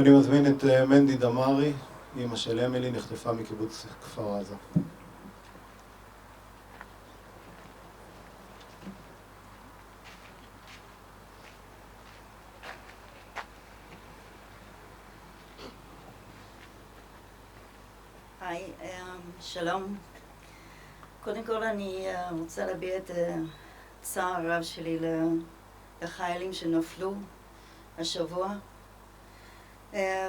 אני מזמין את מנדי דמארי, אמא של אמילי, נחטפה מקיבוץ כפר עזה. היי, שלום. קודם כל אני רוצה להביע את הצער הרב שלי לחיילים שנפלו השבוע,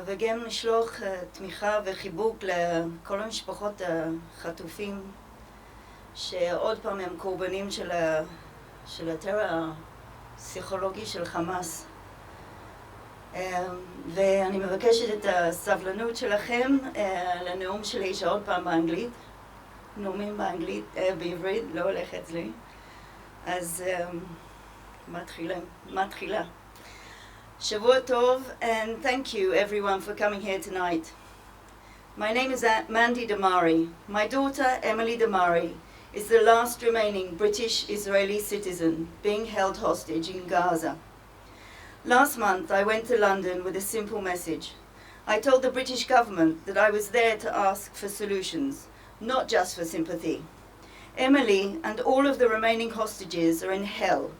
וגם לשלוח תמיכה וחיבוק לכל המשפחות החטופים שעוד פעם הם קורבנים של הטרור הפסיכולוגי של חמאס. ואני מבקשת את הסבלנות שלכם לנאום שלי שעוד פעם באנגלית. נאומים באנגלית, בעברית, לא הולך אצלי. אז מתחילה. Shavua Tov, and thank you everyone for coming here tonight. My name is Mandy Damari. My daughter, Emily Damari, is the last remaining British-Israeli citizen being held hostage in Gaza. Last month, I went to London with a simple message. I told the British government that I was there to ask for solutions, not just for sympathy. Emily and all of the remaining hostages are in hell.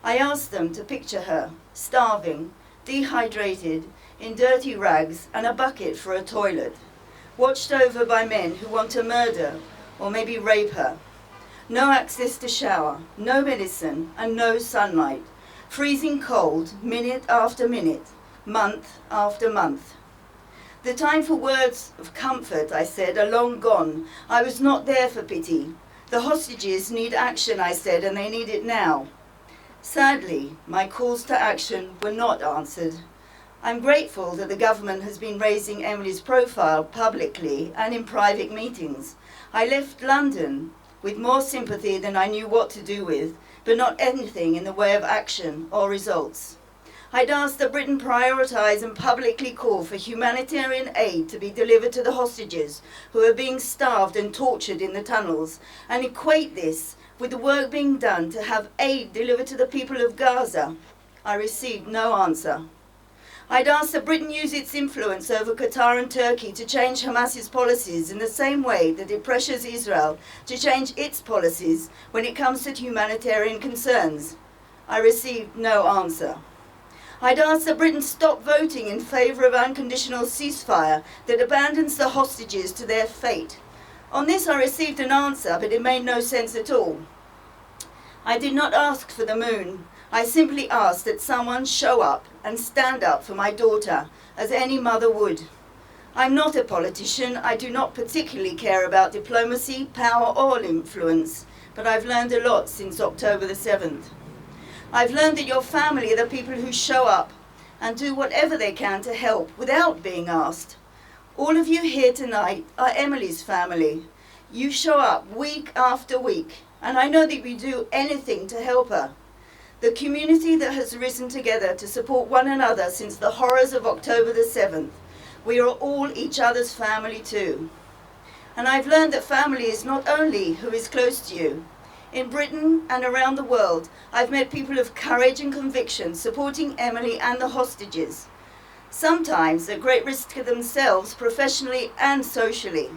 I asked them to picture her, starving, dehydrated, in dirty rags and a bucket for a toilet, watched over by men who want to murder or maybe rape her. No access to shower, no medicine and no sunlight. Freezing cold, minute after minute, month after month. The time for words of comfort, I said, are long gone. I was not there for pity. The hostages need action, I said, and they need it now. Sadly, my calls to action were not answered. I'm grateful that the government has been raising Emily's profile publicly and in private meetings. I left London with more sympathy than I knew what to do with, but not anything in the way of action or results. I'd asked that Britain prioritise and publicly call for humanitarian aid to be delivered to the hostages who are being starved and tortured in the tunnels, and equate this with the work being done to have aid delivered to the people of Gaza. I received no answer. I'd asked that Britain use its influence over Qatar and Turkey to change Hamas's policies in the same way that it pressures Israel to change its policies when it comes to humanitarian concerns. I received no answer. I'd asked that Britain stop voting in favour of unconditional ceasefire that abandons the hostages to their fate. On this I received an answer, but it made no sense at all. I did not ask for the moon. I simply asked that someone show up and stand up for my daughter, as any mother would. I'm not a politician. I do not particularly care about diplomacy, power or influence, but I've learned a lot since October the 7th. I've learned that your family are the people who show up and do whatever they can to help without being asked. All of you here tonight are Emily's family. You show up week after week, and I know that we do anything to help her. The community that has risen together to support one another since the horrors of October the 7th. We are all each other's family too. And I've learned that family is not only who is close to you. In Britain and around the world, I've met people of courage and conviction supporting Emily and the hostages. Sometimes at great risk to themselves, professionally and socially.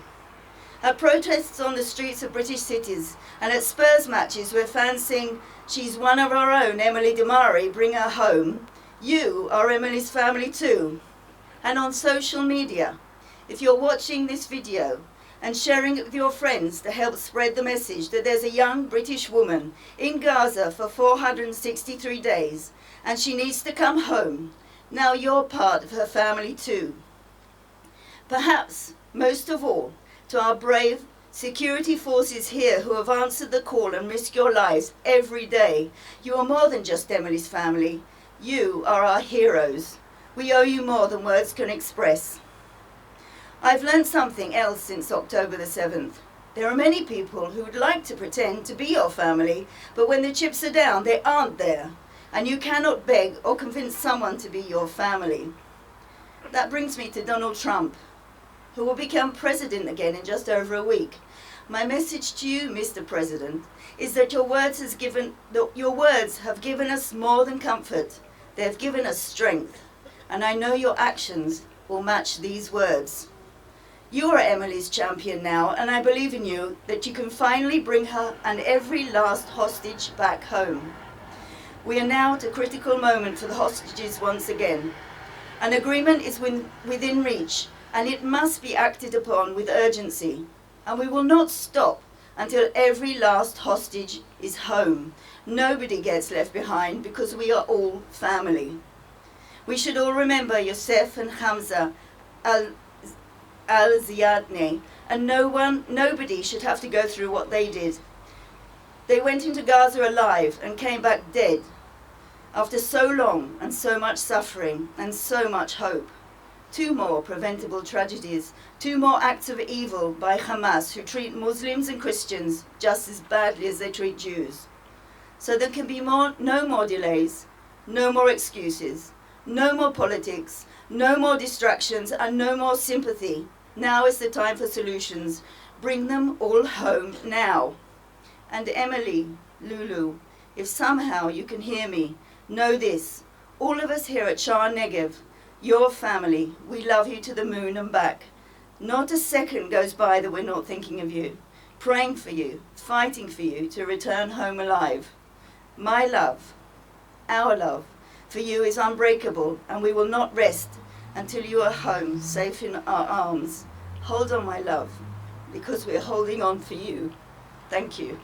At protests on the streets of British cities and at Spurs matches where fans sing, "She's one of our own, Emily Damari, bring her home," you are Emily's family too. And on social media, if you're watching this video and sharing it with your friends to help spread the message that there's a young British woman in Gaza for 463 days and she needs to come home, now you're part of her family too. Perhaps, most of all, to our brave security forces here who have answered the call and risk your lives every day, you are more than just Emily's family. You are our heroes. We owe you more than words can express. I've learned something else since October the 7th. There are many people who would like to pretend to be your family, but when the chips are down, they aren't there. And you cannot beg or convince someone to be your family. That brings me to Donald Trump, who will become president again in just over a week. My message to you, Mr. President, is that your words have given us more than comfort. They have given us strength. and I know your actions will match these words. You are Emily's champion now, and I believe in you that you can finally bring her and every last hostage back home. We are now at a critical moment for the hostages once again. An agreement is within reach, and it must be acted upon with urgency. And we will not stop until every last hostage is home. Nobody gets left behind because we are all family. We should all remember Yosef and Hamza al-Ziyadne, and nobody should have to go through what they did. They went into Gaza alive and came back dead after so long and so much suffering and so much hope. 2 more preventable tragedies, 2 more acts of evil by Hamas, who treat Muslims and Christians just as badly as they treat Jews. So there can be no more delays, no more excuses, no more politics, no more distractions, and no more sympathy. Now is the time for solutions. Bring them all home now. And Emily, Lulu, if somehow you can hear me, know this: all of us here at Sha'ar HaNegev, your family, we love you to the moon and back. Not a second goes by that we're not thinking of you, praying for you, fighting for you to return home alive. My love, our love, for you is unbreakable, and we will not rest until you are home, safe in our arms. Hold on, my love, because we're holding on for you. Thank you.